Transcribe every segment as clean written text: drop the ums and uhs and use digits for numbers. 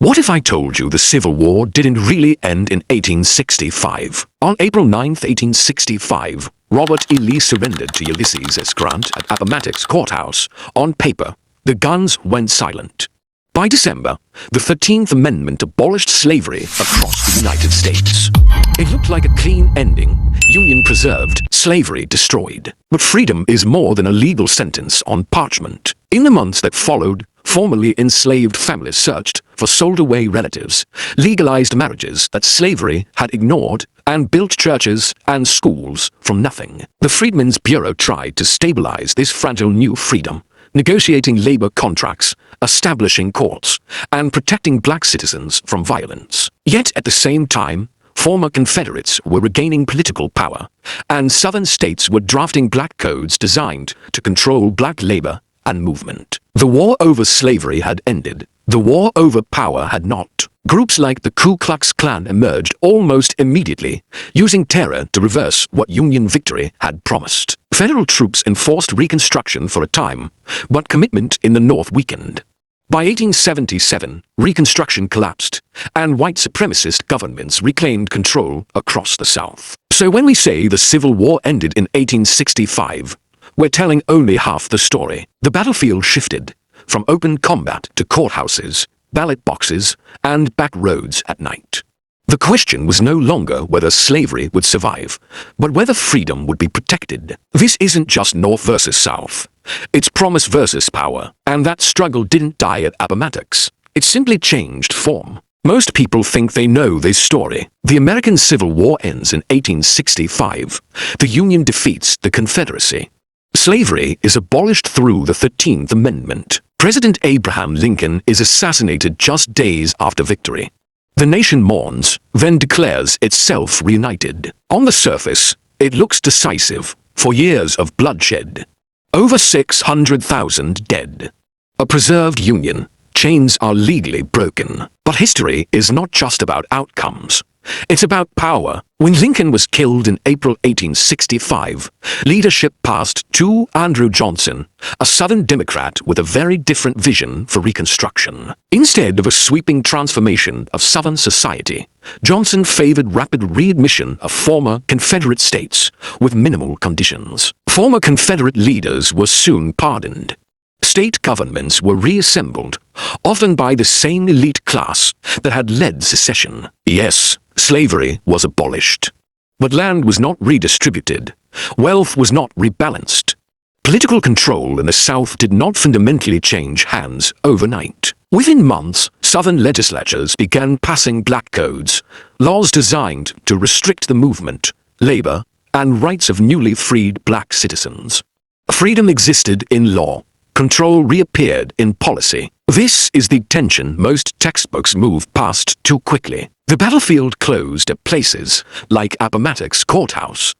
What if I told you the Civil War didn't really end in 1865? On April 9, 1865, Robert E. Lee surrendered to Ulysses S. Grant at Appomattox Courthouse. On paper, the guns went silent. By December, the 13th Amendment abolished slavery across the United States. It looked like a clean ending, Union preserved, slavery destroyed. But freedom is more than a legal sentence on parchment. In the months that followed, formerly enslaved families searched for sold-away relatives, legalized marriages that slavery had ignored, and built churches and schools from nothing. The Freedmen's Bureau tried to stabilize this fragile new freedom, negotiating labor contracts, establishing courts, and protecting black citizens from violence. Yet at the same time, former Confederates were regaining political power, and Southern states were drafting black codes designed to control black labor and movement. The war over slavery had ended. The war over power had not. Groups like the Ku Klux Klan emerged almost immediately, using terror to reverse what Union victory had promised. Federal troops enforced Reconstruction for a time, but commitment in the North weakened. By 1877, Reconstruction collapsed, and white supremacist governments reclaimed control across the South. So when we say the Civil War ended in 1865, we're telling only half the story. The battlefield shifted from open combat to courthouses, ballot boxes, and back roads at night. The question was no longer whether slavery would survive, but whether freedom would be protected. This isn't just North versus South. It's promise versus power, and that struggle didn't die at Appomattox. It simply changed form. Most people think they know this story. The American Civil War ends in 1865. The Union defeats the Confederacy. Slavery is abolished through the 13th Amendment. President Abraham Lincoln is assassinated just days after victory. The nation mourns, then declares itself reunited. On the surface, it looks decisive, for years of bloodshed. Over 600,000 dead. A preserved Union. Chains are legally broken. But history is not just about outcomes. It's about power. When Lincoln was killed in April 1865, leadership passed to Andrew Johnson, a Southern Democrat with a very different vision for Reconstruction. Instead of a sweeping transformation of Southern society, Johnson favored rapid readmission of former Confederate states with minimal conditions. Former Confederate leaders were soon pardoned. State governments were reassembled, often by the same elite class that had led secession. Yes, slavery was abolished. But land was not redistributed. Wealth was not rebalanced. Political control in the South did not fundamentally change hands overnight. Within months, Southern legislatures began passing black codes, laws designed to restrict the movement, labor, and rights of newly freed black citizens. Freedom existed in law. Control reappeared in policy. This is the tension most textbooks move past too quickly. The battlefield closed at places like Appomattox Courthouse,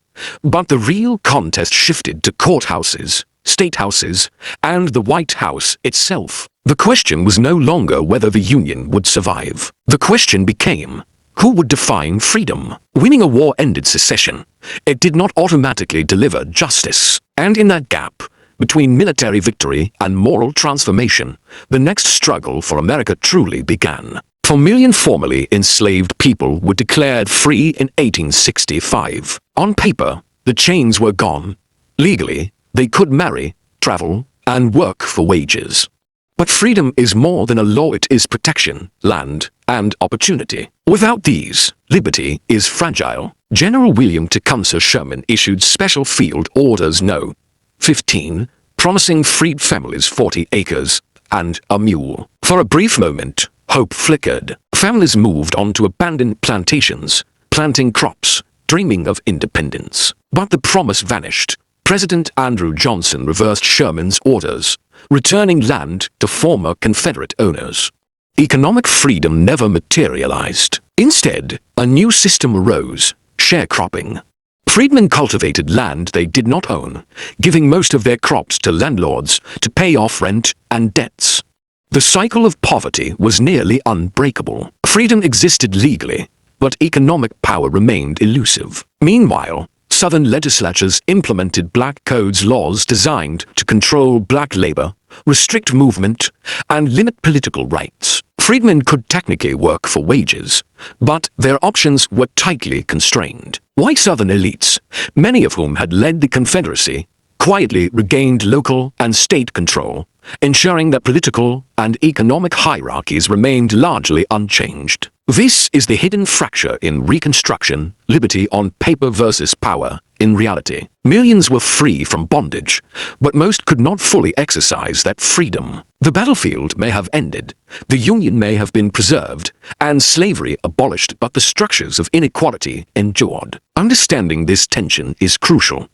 but the real contest shifted to courthouses, statehouses, and the White House itself. The question was no longer whether the Union would survive. The question became, who would define freedom? Winning a war ended secession. It did not automatically deliver justice. And in that gap, between military victory and moral transformation, the next struggle for America truly began. 4 million formerly enslaved people were declared free in 1865. On paper, the chains were gone. Legally, they could marry, travel, and work for wages. But freedom is more than a law. It is protection, land, and opportunity. Without these, liberty is fragile. General William Tecumseh Sherman issued Special Field Orders No. 15, promising freed families 40 acres and a mule. For a brief moment, hope flickered. Families moved on to abandoned plantations, planting crops, dreaming of independence. But the promise vanished. President Andrew Johnson reversed Sherman's orders, returning land to former Confederate owners. Economic freedom never materialized. Instead, a new system arose: sharecropping. Freedmen cultivated land they did not own, giving most of their crops to landlords to pay off rent and debts. The cycle of poverty was nearly unbreakable. Freedom existed legally, but economic power remained elusive. Meanwhile, Southern legislatures implemented black codes, laws designed to control black labor, restrict movement, and limit political rights. Freedmen could technically work for wages, but their options were tightly constrained. White Southern elites, many of whom had led the Confederacy, quietly regained local and state control, ensuring that political and economic hierarchies remained largely unchanged. This is the hidden fracture in Reconstruction: liberty on paper versus power in reality. Millions were free from bondage, but most could not fully exercise that freedom. The battlefield may have ended, the Union may have been preserved, and slavery abolished, but the structures of inequality endured. Understanding this tension is crucial.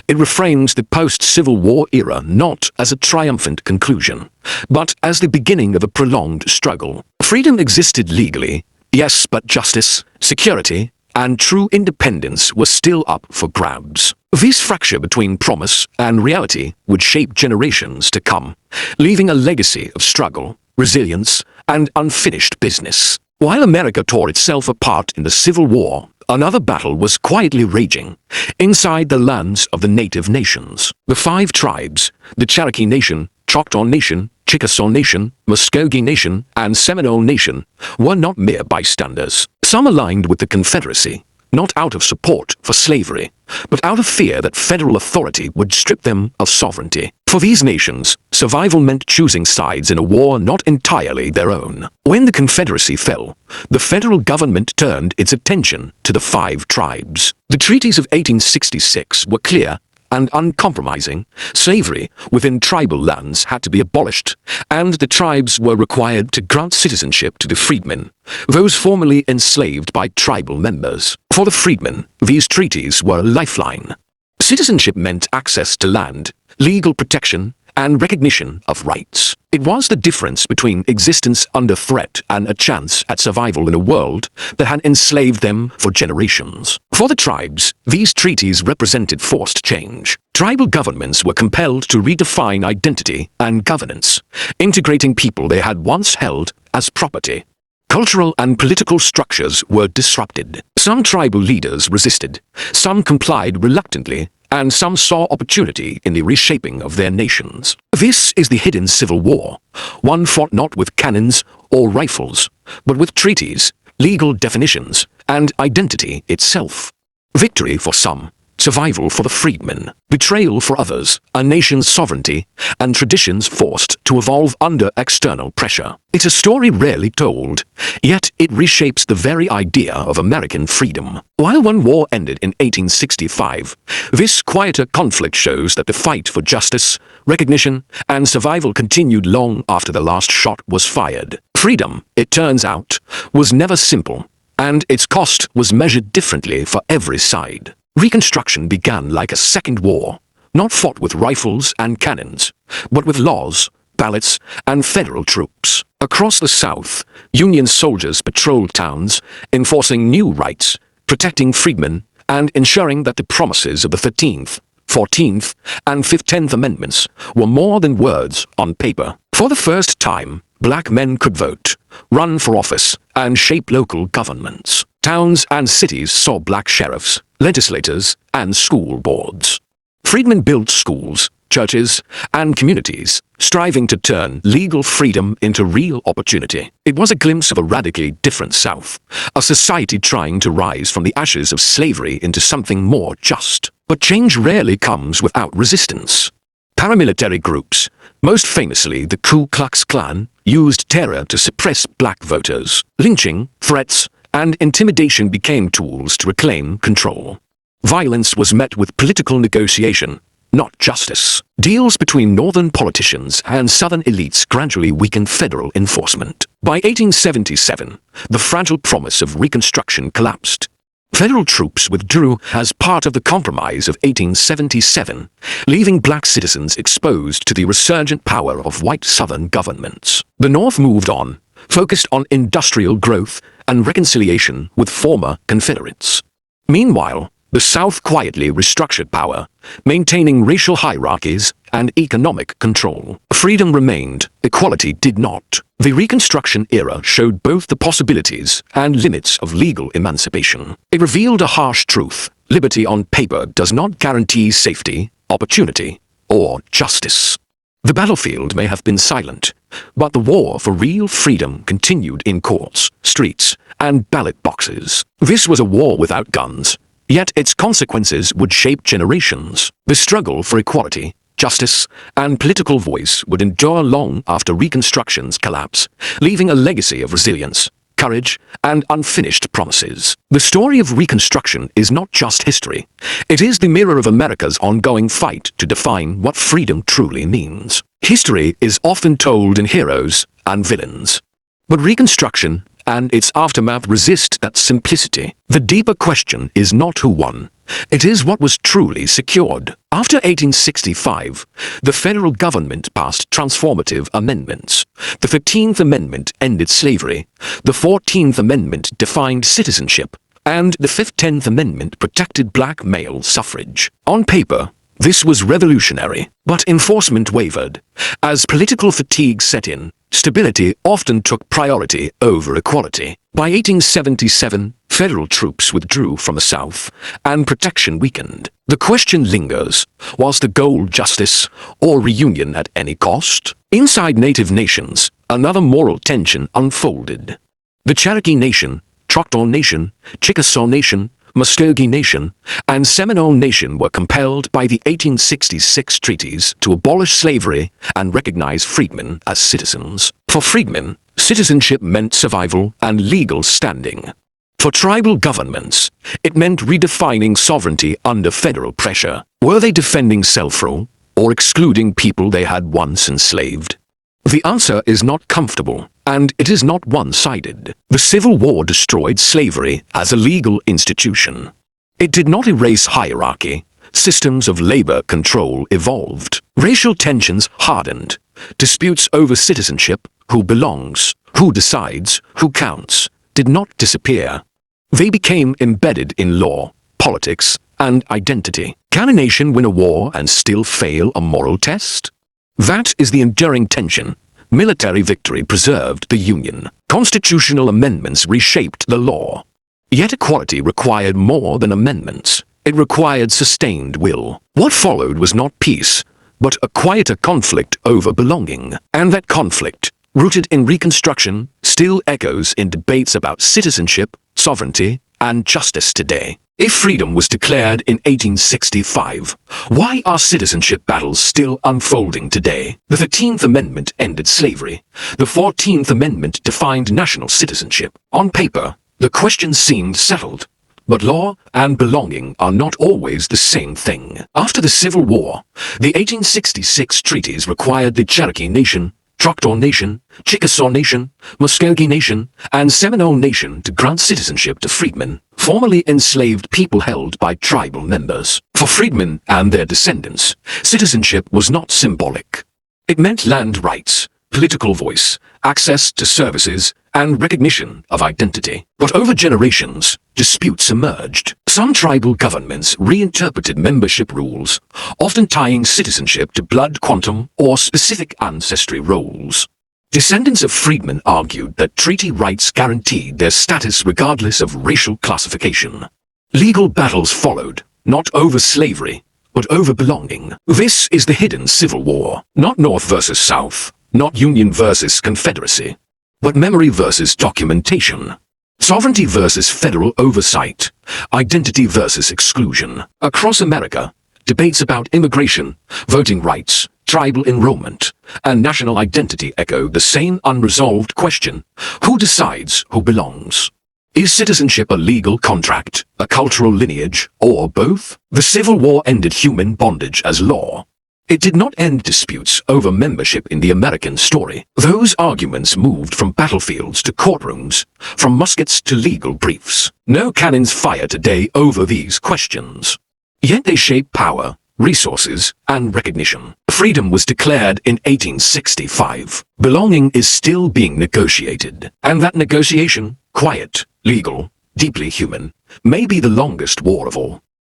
It reframes the post-Civil War era not as a triumphant conclusion, but as the beginning of a prolonged struggle. Freedom existed legally, yes, but justice, security, and true independence were still up for grabs. This fracture between promise and reality would shape generations to come, leaving a legacy of struggle, resilience, and unfinished business. While America tore itself apart in the Civil War, another battle was quietly raging inside the lands of the Native Nations. The 5 tribes, the Cherokee Nation, Choctaw Nation, Chickasaw Nation, Muskogee Nation, and Seminole Nation, were not mere bystanders. Some aligned with the Confederacy, not out of support for slavery, but out of fear that federal authority would strip them of sovereignty. For these nations, survival meant choosing sides in a war not entirely their own. When the Confederacy fell, the federal government turned its attention to the 5 tribes. The treaties of 1866 were clear and uncompromising. Slavery within tribal lands had to be abolished, and the tribes were required to grant citizenship to the freedmen, those formerly enslaved by tribal members. For the freedmen, these treaties were a lifeline. Citizenship meant access to land, legal protection, and recognition of rights. It was the difference between existence under threat and a chance at survival in a world that had enslaved them for generations. For the tribes, these treaties represented forced change. Tribal governments were compelled to redefine identity and governance, integrating people they had once held as property. Cultural and political structures were disrupted. Some tribal leaders resisted, some complied reluctantly, and some saw opportunity in the reshaping of their nations. This is the hidden Civil War, one fought not with cannons or rifles, but with treaties, legal definitions, and identity itself. Victory for some, survival for the freedmen, betrayal for others, a nation's sovereignty, and traditions forced to evolve under external pressure. It's a story rarely told, yet it reshapes the very idea of American freedom. While one war ended in 1865, this quieter conflict shows that the fight for justice, recognition, and survival continued long after the last shot was fired. Freedom, it turns out, was never simple, and its cost was measured differently for every side. Reconstruction began like a second war, not fought with rifles and cannons, but with laws, ballots, and federal troops. Across the South, Union soldiers patrolled towns, enforcing new rights, protecting freedmen, and ensuring that the promises of the 13th, 14th, and 15th Amendments were more than words on paper. For the first time, black men could vote, run for office, and shape local governments. Towns and cities saw black sheriffs, legislators, and school boards. Freedmen built schools, churches, and communities, striving to turn legal freedom into real opportunity. It was a glimpse of a radically different South, a society trying to rise from the ashes of slavery into something more just. But change rarely comes without resistance. Paramilitary groups, most famously the Ku Klux Klan, used terror to suppress black voters. Lynching, threats, and intimidation became tools to reclaim control. Violence was met with political negotiation, not justice. Deals between northern politicians and southern elites gradually weakened federal enforcement. By 1877, the fragile promise of Reconstruction collapsed. Federal troops withdrew as part of the Compromise of 1877, leaving black citizens exposed to the resurgent power of white Southern governments. The North moved on, focused on industrial growth and reconciliation with former Confederates. Meanwhile, the South quietly restructured power, maintaining racial hierarchies and economic control. Freedom remained, equality did not. The Reconstruction era showed both the possibilities and limits of legal emancipation. It revealed a harsh truth: liberty on paper does not guarantee safety, opportunity, or justice. The battlefield may have been silent, but the war for real freedom continued in courts, streets, and ballot boxes. This was a war without guns, yet its consequences would shape generations. The struggle for equality, justice, and political voice would endure long after Reconstruction's collapse, leaving a legacy of resilience, courage, and unfinished promises. The story of Reconstruction is not just history. It is the mirror of America's ongoing fight to define what freedom truly means. History is often told in heroes and villains, but Reconstruction and its aftermath resist that simplicity. The deeper question is not who won. It is what was truly secured. After 1865, the federal government passed transformative amendments. The 15th Amendment ended slavery, the 14th Amendment defined citizenship, and the 15th Amendment protected black male suffrage. On paper, this was revolutionary, but enforcement wavered. As political fatigue set in, stability often took priority over equality. By 1877, federal troops withdrew from the South, and protection weakened. The question lingers, was the goal justice or reunion at any cost? Inside Native nations, another moral tension unfolded. The Cherokee Nation, Choctaw Nation, Chickasaw Nation, Muskogee Nation, and Seminole Nation were compelled by the 1866 treaties to abolish slavery and recognize freedmen as citizens. For freedmen, citizenship meant survival and legal standing. For tribal governments, it meant redefining sovereignty under federal pressure. Were they defending self-rule or excluding people they had once enslaved? The answer is not comfortable, and it is not one-sided. The Civil War destroyed slavery as a legal institution. It did not erase hierarchy. Systems of labor control evolved. Racial tensions hardened. Disputes over citizenship, who belongs, who decides, who counts, did not disappear. They became embedded in law, politics, and identity. Can a nation win a war and still fail a moral test? That is the enduring tension. Military victory preserved the Union. Constitutional amendments reshaped the law. Yet equality required more than amendments. It required sustained will. What followed was not peace, but a quieter conflict over belonging. And that conflict, rooted in Reconstruction, still echoes in debates about citizenship, sovereignty, and justice today. If freedom was declared in 1865, why are citizenship battles still unfolding today? The 13th Amendment ended slavery. The 14th Amendment defined national citizenship. On paper, the question seemed settled. But law and belonging are not always the same thing. After the Civil War, the 1866 treaties required the Cherokee Nation, Choctaw Nation, Chickasaw Nation, Muskogee Nation, and Seminole Nation to grant citizenship to freedmen, formerly enslaved people held by tribal members. For freedmen and their descendants, citizenship was not symbolic. It meant land rights, political voice, access to services, and recognition of identity. But over generations, disputes emerged. Some tribal governments reinterpreted membership rules, often tying citizenship to blood quantum or specific ancestry roles. Descendants of freedmen argued that treaty rights guaranteed their status regardless of racial classification. Legal battles followed, not over slavery, but over belonging. This is the hidden Civil War, not North versus South, not Union versus Confederacy, but memory versus documentation. Sovereignty versus federal oversight. Identity versus exclusion. Across America, debates about immigration, voting rights, tribal enrollment, and national identity echo the same unresolved question: who decides who belongs? Is citizenship a legal contract, a cultural lineage, or both? The Civil War ended human bondage as law. It did not end disputes over membership in the American story. Those arguments moved from battlefields to courtrooms, from muskets to legal briefs. No cannons fire today over these questions. Yet they shape power, resources, and recognition. Freedom was declared in 1865. Belonging is still being negotiated. And that negotiation, quiet, legal, deeply human, may be the longest war of all.